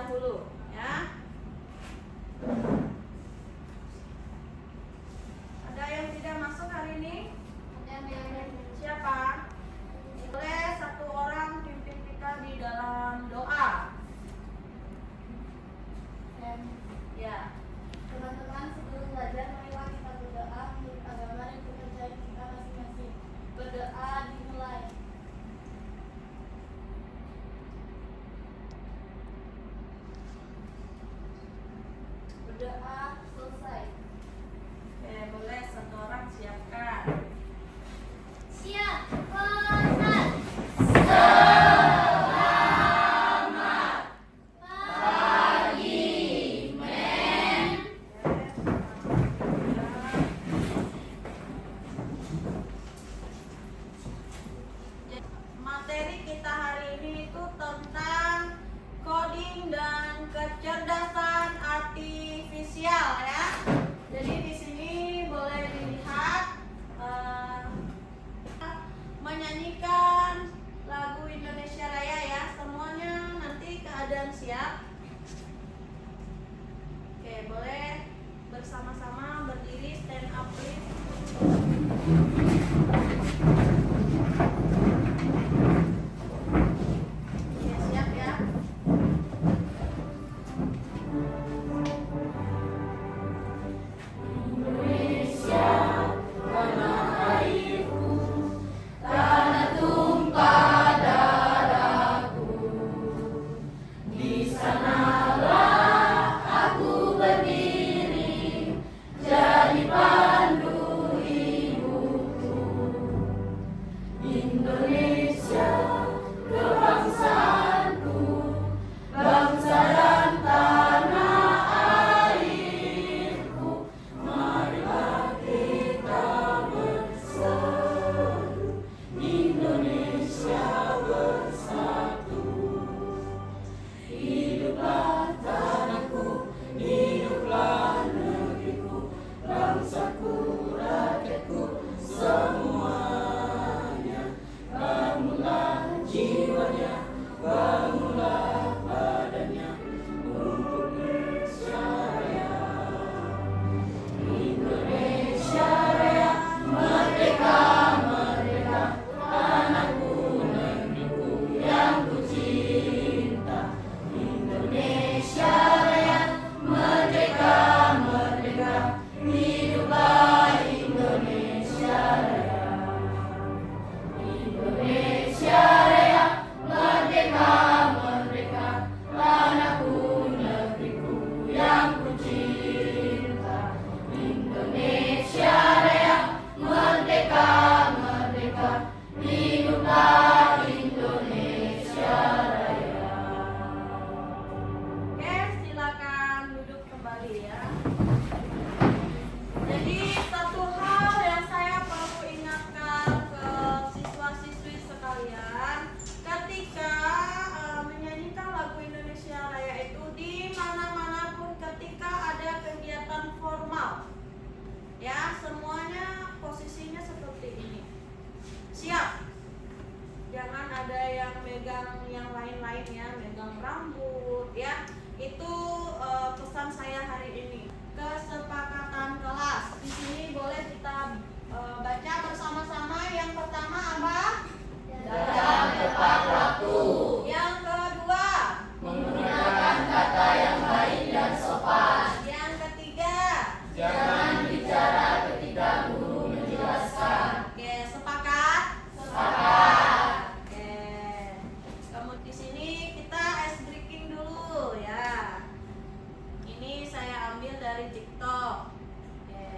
dahulu ya. Ada yang tidak masuk hari ini? Siapa? Boleh satu orang pimpin kita di dalam doa. Ya. Teman-teman, sebelum belajar marilah kita berdoa menurut agama dan kepercayaan kita masing-masing. Berdoa dimulai. Berdoa selesai. Oke, boleh satu orang siapkan. Siap, Ustaz. Materi kita hari ini itu tentang coding dan kecerdasan artifisial ya. Jadi di sini boleh dilihat menyanyikan lagu Indonesia Raya ya. Semuanya nanti keadaan siap. Oke, boleh bersama-sama berdiri, stand up please. Oke, siap ya. Oke, silakan duduk kembali ya. Jadi satu hal yang saya perlu ingatkan ke siswa-siswi sekalian, ketika menyanyikan lagu Indonesia Raya itu di mana-mana pun ketika ada kegiatan formal, ya semuanya posisinya seperti ini. Siap. Jangan ada yang megang yang lain-lain ya, megang rambut ya. Itu pesan saya hari ini. Kesepakatan kelas. Di sini boleh kita baca bersama-sama. Yang pertama apa? Dalam tepat waktu. Yang kedua, Menggunakan kata yang baik dan sopan. yang ketiga. Jangan bicara ketika guru menjelaskan. Oke, sepakat? Sepakat. Oke. Kemudian di sini kita ice breaking dulu ya. Ini saya ambil dari TikTok. Oke.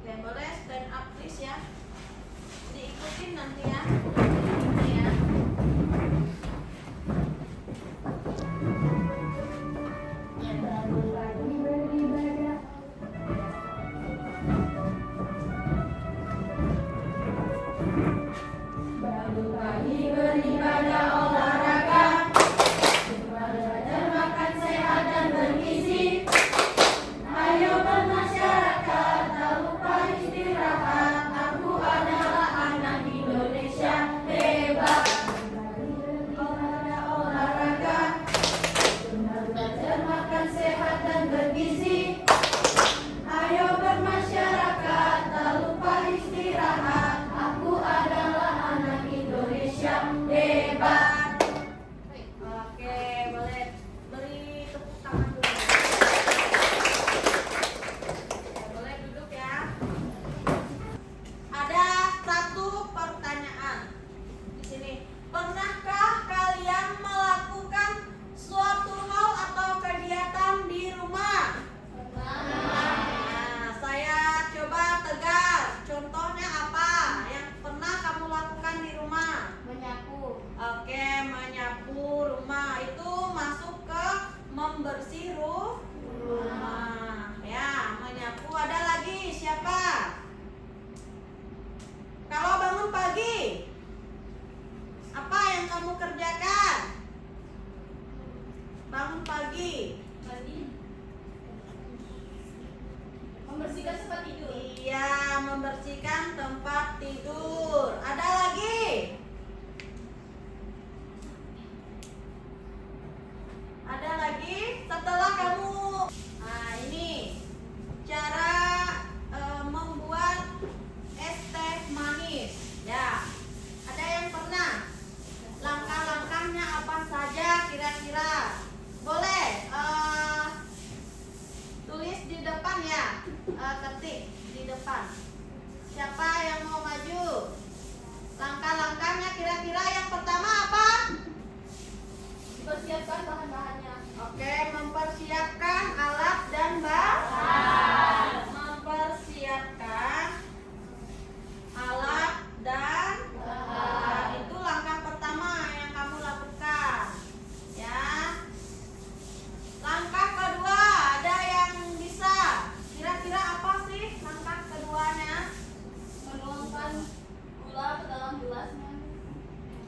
Oke, boleh stand up please ya. Diikutin nanti ya. Ini ya. Bangun pagi beribadah olahraga, belajar makan sehat dan bergizi. Ayo bermasyarakat, tak lupa istirahat. Aku adalah anak Indonesia. mempersiapkan bahan-bahannya. Oke, mempersiapkan alat dan bahan. Mempersiapkan alat dan bahan. Itu langkah pertama yang kamu lakukan. Ya. Langkah kedua, ada yang bisa? Kira-kira apa sih langkah keduanya? Menuangkan gula ke dalam gelasnya.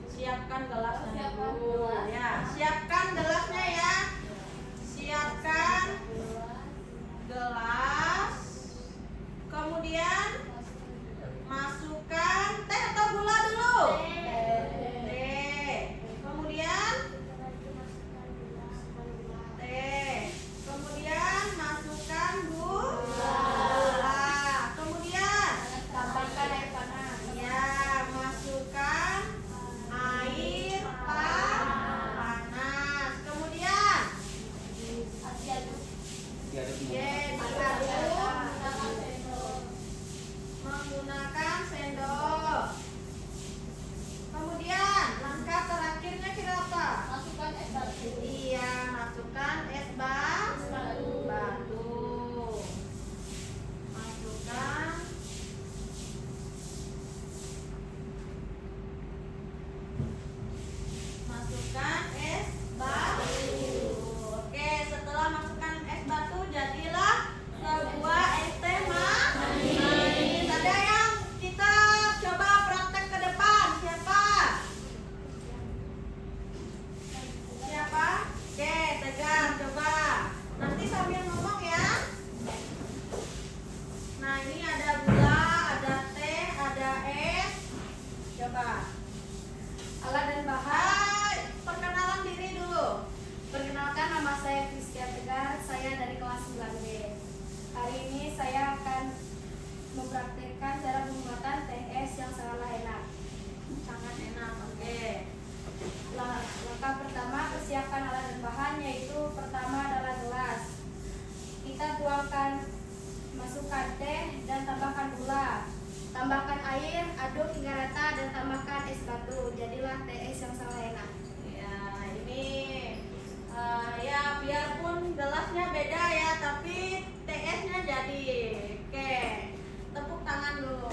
Siapkan gelasnya Siapkan dulu. gelas. Ya, siapkan gelasnya ya. Siapkan gelas. Kemudian masukkan teh atau gula dulu? Teh. Kemudian teh. Kemudian masukkan gula. Kemudian Tambahkan air panas. ya, masukkan air panas. Kemudian Aduk. diaduk menggunakan sendok. Kemudian langkah terakhirnya kira apa? Masukkan es batu. Iya, masukkan es batu. Masukkan es batu. Oke, setelah masukkan es batu jadilah sebuah es teh manis. Ada yang kita coba praktek ke depan? Siapa? Siapa? Oke, Tegar coba. Nanti sambil ngomong ya. Nah, ini ada gula, ada teh, ada es. Coba. Alat dan bahan. Hai, perkenalan diri dulu. Perkenalkan, nama saya Christian Tegar, saya dari kelas 9B. Hari ini saya akan mempraktikkan cara pembuatan teh es yang sangatlah enak. Sangat enak. Oke. Langkah pertama, persiapkan alat dan bahan, yaitu pertama adalah gelas. Kita tuangkan, masukkan teh dan tambahkan gula. Tambahkan air, aduk hingga rata dan tambahkan es batu. Jadilah teh es yang sangat enak. Ya, ini ya biarpun gelasnya beda ya, tapi TS-nya jadi. Oke, tepuk tangan dulu.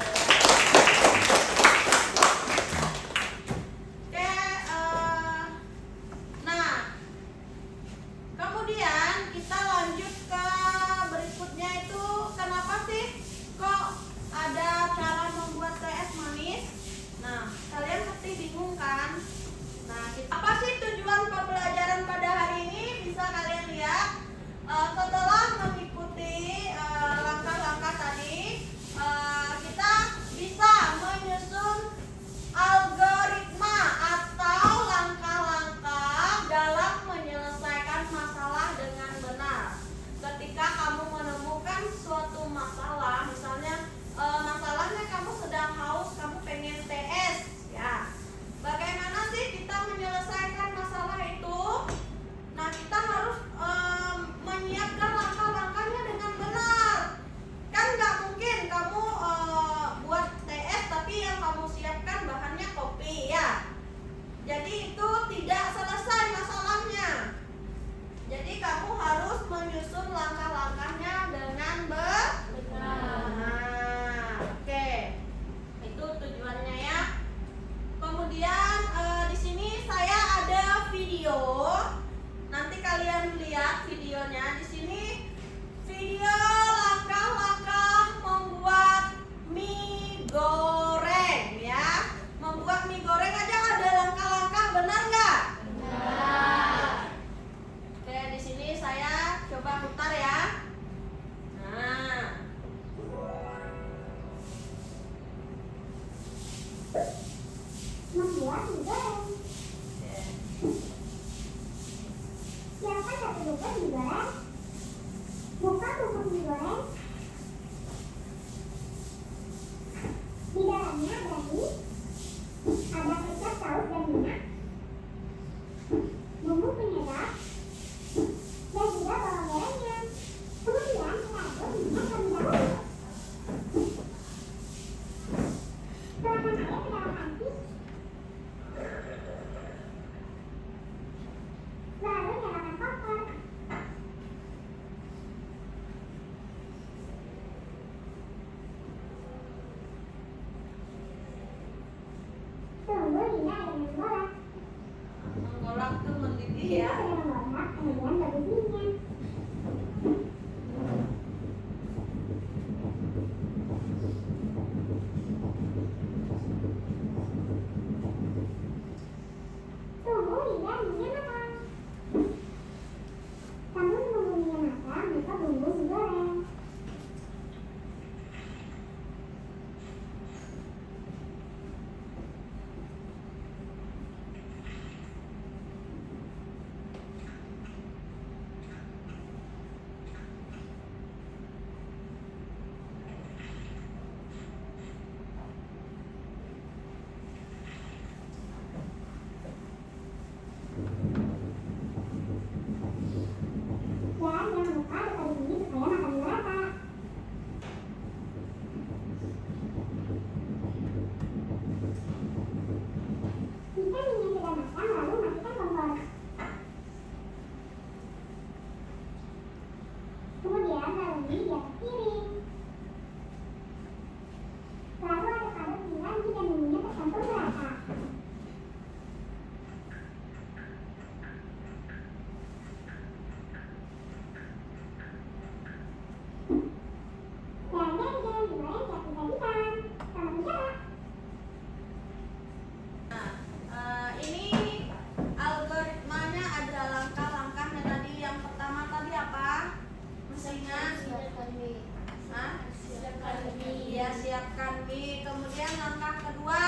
Oke, nah, kemudian kita lanjut ke berikutnya itu kenapa sih kok ada cara membuat TS manis? Nah, kalian pasti bingung kan? Nah, apa sih tujuan pembelajaran pada hari ini? Bisa kalian lihat setelah mengikuti langkah-langkah tadi, kita bisa menyusun algoritma atau langkah-langkah dalam menyelesaikan masalah dengan benar. Ketika kamu menemukan suatu masalah, misalnya masalahnya kamu sedang haus, kamu pengen TS, ya. Bagaimana sih kita menyelesaikan masalah itu? Nah, kita harus menyiapkan langkah-langkahnya dengan benar. Kan nggak mungkin kamu buat TS tapi yang kamu siapkan bahannya kopi, ya. Jadi itu tidak selesai masalahnya. Jadi kamu harus menyusun langkah-langkahnya dengan benar. Oke, itu tujuannya ya. Kemudian di sini saya ada video. Nanti kalian lihat videonya. Di sini video langkah-langkah membuat mie goreng ya. Membuat mie goreng aja ada langkah-langkah, benar nggak? Benar. Oke, di sini saya coba putar ya. Nah. Membuat mie goreng. Siapkan satu bungkus mie goreng. Buka bungkus mie goreng. Di dalamnya ada mie, ada kecap, saus, dan minyak, bumbu penyedap, dan juga bawang gorengnya. Kemudian kita aduk minyak terlebih dahulu. Tuangkan air ke dalam panci. Lalu Iya. Kita sudah menggosak, kemudian rebus minyak. Tunggu hingga minyak matang. Sambil menunggu minyak matang, maka bumbu digoreng. Dan jangan lupa aduk-aduk ini supaya matang merata. Jika minyak sudah matang, lalu matikan kompor. Kemudian taruh mie di atas piring. Lalu aduk-aduk hingga mie dan bumbunya tercampur merata. Dan jangan digoreng siap disajikan. Selamat mencoba. Nah, ini algoritmanya ada langkah-langkahnya tadi. Yang pertama tadi apa? Masih ingat? Siapkan mie. Hah? Siapkan mie. Ya, siapkan mie. Kemudian langkah kedua,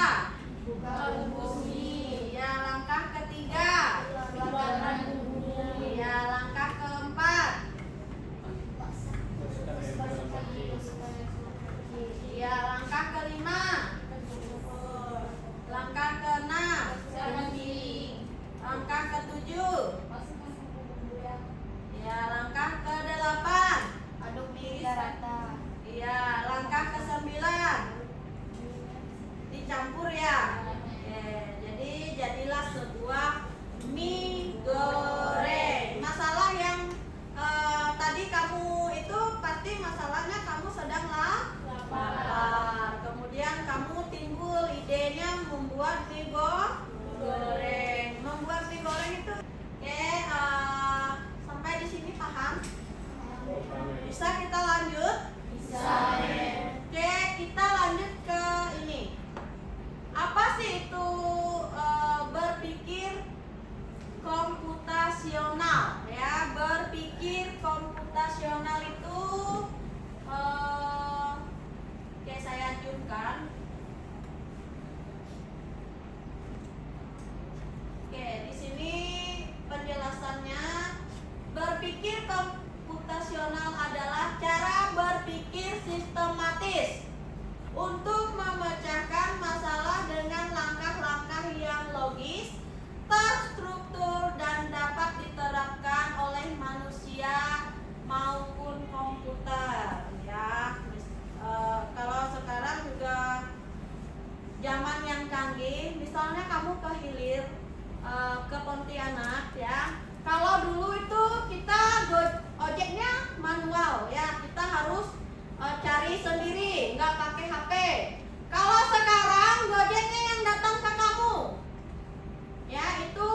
Buka bumbu mie. ya langkah ketiga, Keluarkan bumbunya. ya langkah keempat, ya langkah kelima, langkah keenam, langkah ketujuh, ya langkah kedelapan, Aduk mie hingga rata. ya langkah kesembilan, dicampur ya. Oke, jadi jadilah sebuah mie goreng. Masalah yang tadi kamu itu pasti masalahnya kamu sedang lapar. Kemudian kamu timbul idenya membuat mie goreng. Membuat mie goreng itu, oke, sampai di sini paham? Bisa kita lanjut? Bisa. Oke, kita lanjut ke ini. Apa sih itu berpikir komputasional? Ya, berpikir komputasional itu oke, saya ajukan. Oke, di sini penjelasannya, berpikir komputasional adalah cara berpikir sistematis untuk memecahkan masalah dengan langkah-langkah yang logis, terstruktur, dan dapat diterapkan oleh manusia maupun komputer. Ya, kalau sekarang juga zaman yang canggih, misalnya kamu ke Hilir, ke Pontianak, ya. Kalau dulu itu kita ojeknya manual, ya, kita harus cari sendiri, nggak pakai HP. Kalau sekarang Gojeknya yang datang ke kamu, ya, itu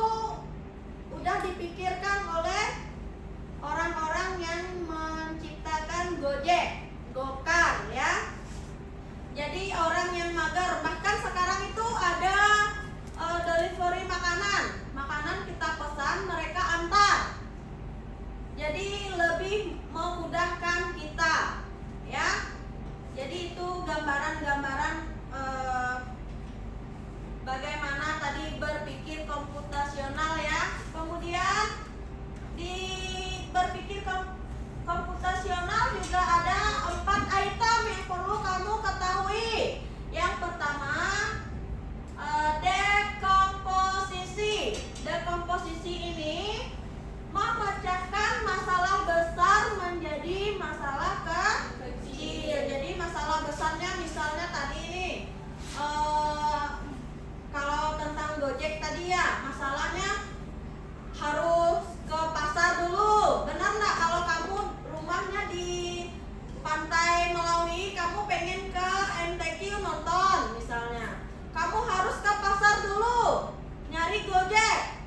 udah dipikirkan oleh orang-orang yang menciptakan Gojek, Gokar, ya. Jadi orang yang mager, bahkan sekarang itu ada delivery makanan kita pesan, mereka antar. Jadi lebih memudahkan kita, ya. Jadi itu gambaran-gambaran bagaimana tadi berpikir komputasional, ya. Kemudian di berpikir komputasional juga ada 4 item yang perlu kamu ketahui. Yang pertama, dekomposisi. Dekomposisi ini memecahkan masalah besar menjadi masalah kecil. Jadi masalah besarnya misalnya tadi ini, kalau tentang Gojek tadi, ya, masalahnya harus ke pasar dulu. Benar nggak? Kalau kamu rumahnya di Pantai Melawi, kamu pengen ke MTQ nonton misalnya, kamu harus ke pasar dulu nyari Gojek.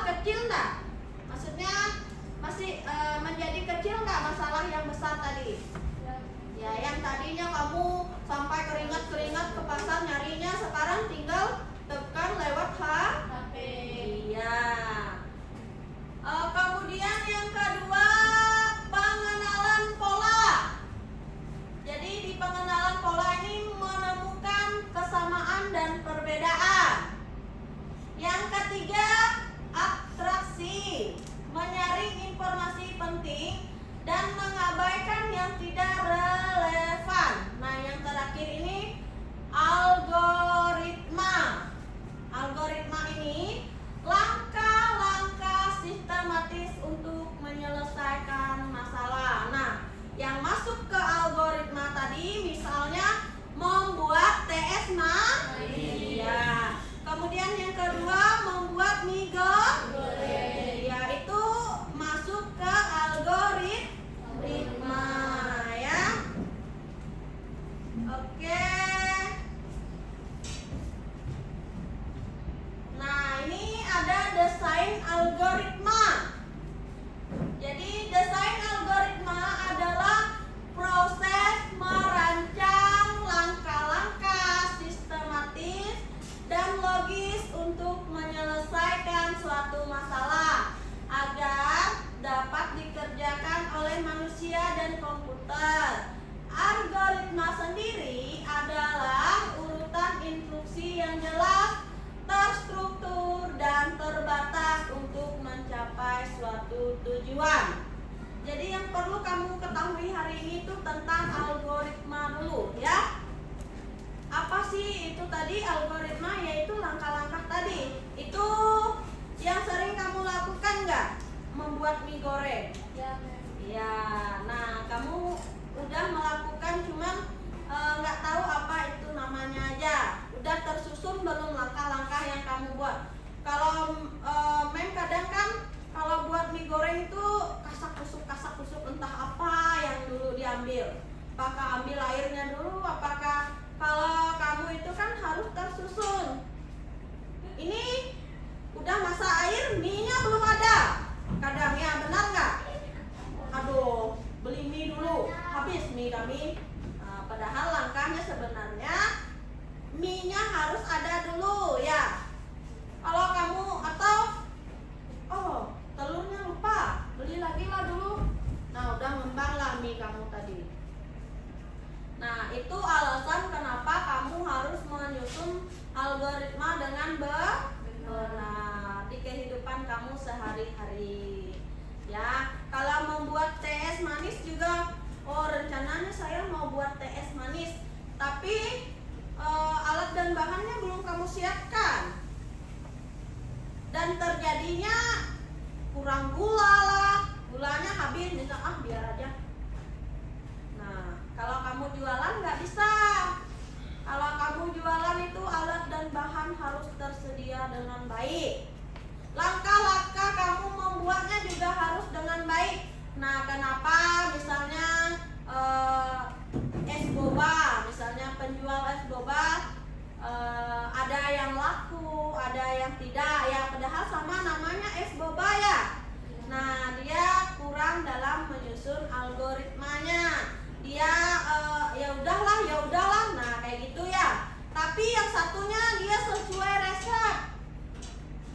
kecil nggak? Maksudnya masih menjadi kecil nggak masalah yang besar tadi? Ya, yang tadinya kamu sampai keringat-keringat ke pasar nyarinya, sekarang tinggal tekan lewat HP. Iya. Kemudian yang kedua, pengenalan pola. Jadi di pengenalan pola ini menemukan kesamaan dan perbedaan. Yang ketiga, atraksi, menyaring informasi penting dan mengabaikan yang tidak relevan. Nah, yang terakhir ini algoritma. Algoritma ini langkah-langkah sistematis untuk menyelesaikan masalah. Nah, yang masuk ke algoritma tadi misalnya membuat TS manis. Ya. Kemudian yang kedua membuat mie goreng. Ya, itu masuk ke algoritma ya. Oke. Nah, ini ada desain algoritma. Jadi desain algoritma adalah proses merancang langkah-langkah sistematis dan logis untuk menyelesaikan suatu masalah agar dapat dikerjakan oleh manusia dan komputer. Algoritma sendiri adalah urutan instruksi yang jelas, terstruktur, dan terbatas untuk mencapai suatu tujuan. Jadi yang perlu kamu ketahui hari ini itu tentang algoritma dulu ya. Apa sih itu tadi algoritma? Yaitu langkah-langkah tadi. Itu yang sering kamu lakukan nggak? Membuat mie goreng. Ya, nah kamu udah melakukan cuman nggak tahu apa itu namanya aja. Udah tersusun belum langkah-langkah yang kamu buat? Kalau Mem kadang kan kalau buat mie goreng itu kasak kusuk entah apa yang dulu diambil. Apakah ambil airnya dulu? Apakah kalau kamu itu kan harus tersusun. Ini udah masak air, mie-nya belum ada. Kadang ya, benar nggak? Aduh, beli mie dulu, habis mie kami. Padahal langkahnya sebenarnya mie-nya harus ada dulu ya. Kalau kamu atau telurnya lupa, beli lagi lah dulu. Nah, udah ngembang lah mie kamu tadi. Nah, itu alasan kenapa kamu harus menyusun algoritma dengan benar di kehidupan kamu sehari-hari. Ya, kalau membuat TS manis juga, rencananya saya mau buat TS manis, tapi alat dan bahannya belum kamu siapkan. Dan terjadinya kurang gula lah, gulanya habis, misal biar aja. Nah, kalau kamu jualan nggak bisa. Kalau kamu jualan itu alat dan bahan harus tersedia dengan baik. Langkah-langkah kamu membuatnya juga harus dengan baik. Nah, kenapa misalnya es boba, misalnya penjual es boba ada yang laku, ada yang tidak ya, padahal sama namanya es boba ya. Nah, dia kurang dalam menyusun algoritmanya. Dia ya udahlah, nah kayak gitu ya. Tapi yang satunya dia sesuai resep.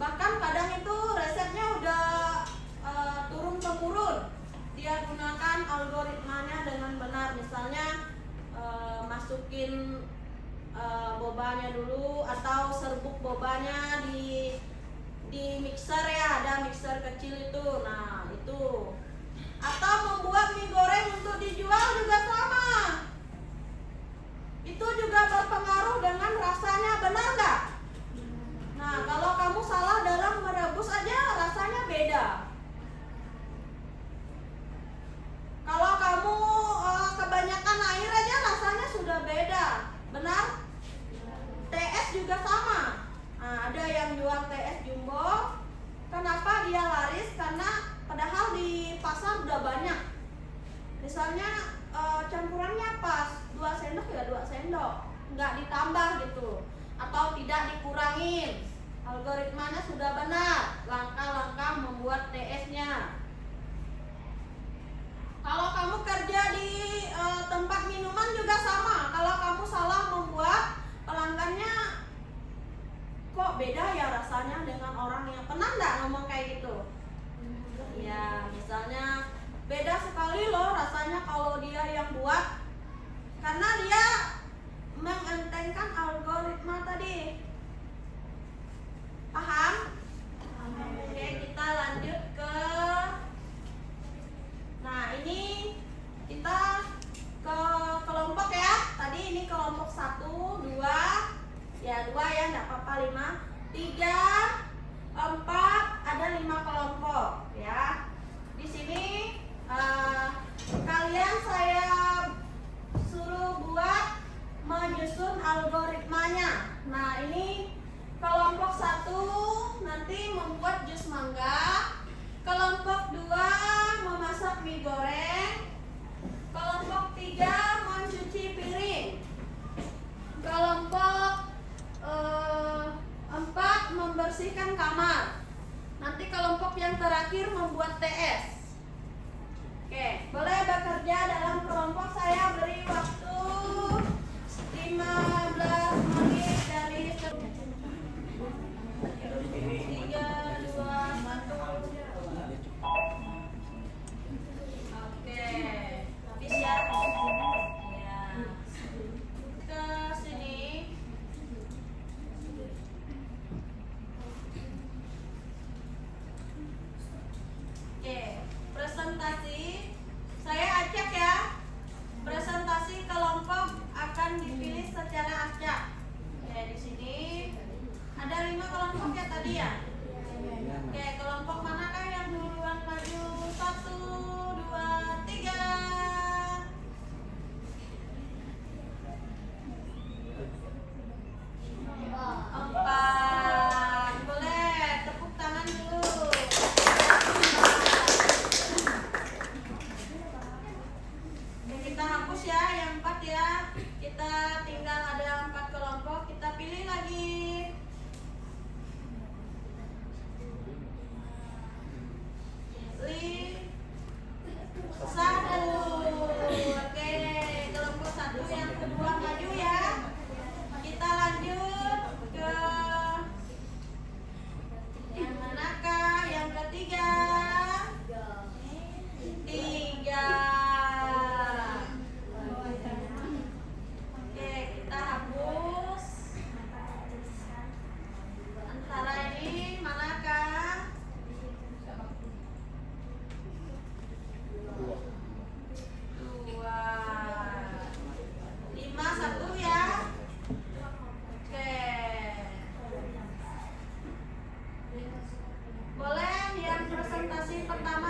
Bahkan kadang itu resepnya udah turun temurun. Dia gunakan algoritmanya dengan benar. Misalnya masukin bobanya dulu atau serbuk bobanya di mixer ya, ada mixer kecil itu. Nah, itu. Atau membuat mie goreng untuk dijual juga sama. Itu juga berpengaruh dengan rasanya, benar nggak? Nah, kalau kamu salah dalam merebus aja rasanya beda. Kalau kamu kebanyakan air aja rasanya sudah beda, benar? TS juga sama. Nah, ada yang jual TS jumbo. Kenapa dia laris? Karena padahal di pasar udah banyak. Misalnya campurannya pas 2 sendok ya 2 sendok, nggak ditambah gitu, atau tidak dikurangin. Algoritmanya sudah benar, langkah-langkah membuat TS-nya. Kalau kamu kerja di tempat minuman juga sama. Kalau kamu salah membuat pelanggannya, kok beda ya rasanya dengan orang yang pernah nggak ngomong kayak gitu? Ya, misalnya beda sekali loh rasanya kalau dia yang buat, karena dia mengentengkan algoritma tadi. Paham? Oke, kita lanjut ke, nah ini kita ke kelompok ya. Tadi ini kelompok 1, 2, ya 2 ya, nggak apa-apa, 5, 3, 4, ada 5 kelompok ya. Di sini kalian saya suruh buat menyusun algoritmanya. Nah ini kelompok 1 nanti membuat jus mangga, kelompok 2 memasak mie goreng, kelompok 3 mencuci piring, kelompok 4 membersihkan kamar. Nanti kelompok yang terakhir membuat TS. Oke, boleh bekerja dalam kelompok. Saya beri waktu 15 menit dari 3, 2, 1. Oke, habis ya. Ya. Ke sini. Oke, presentasi. Saya acak ya. Presentasi kelompok akan dipilih secara acak. Oke, di sini ada 5 kelompok ya tadi ya. Oke, kelompok manakah yang duluan maju? 1, 2, 3. Empat. Boleh tepuk tangan dulu. Oke, kita hapus ya yang 4 ya. Kita tinggal ada 4 kelompok. Kita pilih lagi. Satu. Oke, kelompok 1 yang kedua maju ya. Kita lanjut ke yang manakah? Yang ketiga. 3. Oke, kita hapus. Antara ini manakah? 2. 5, 1 ya. Oke. Boleh yang presentasi pertama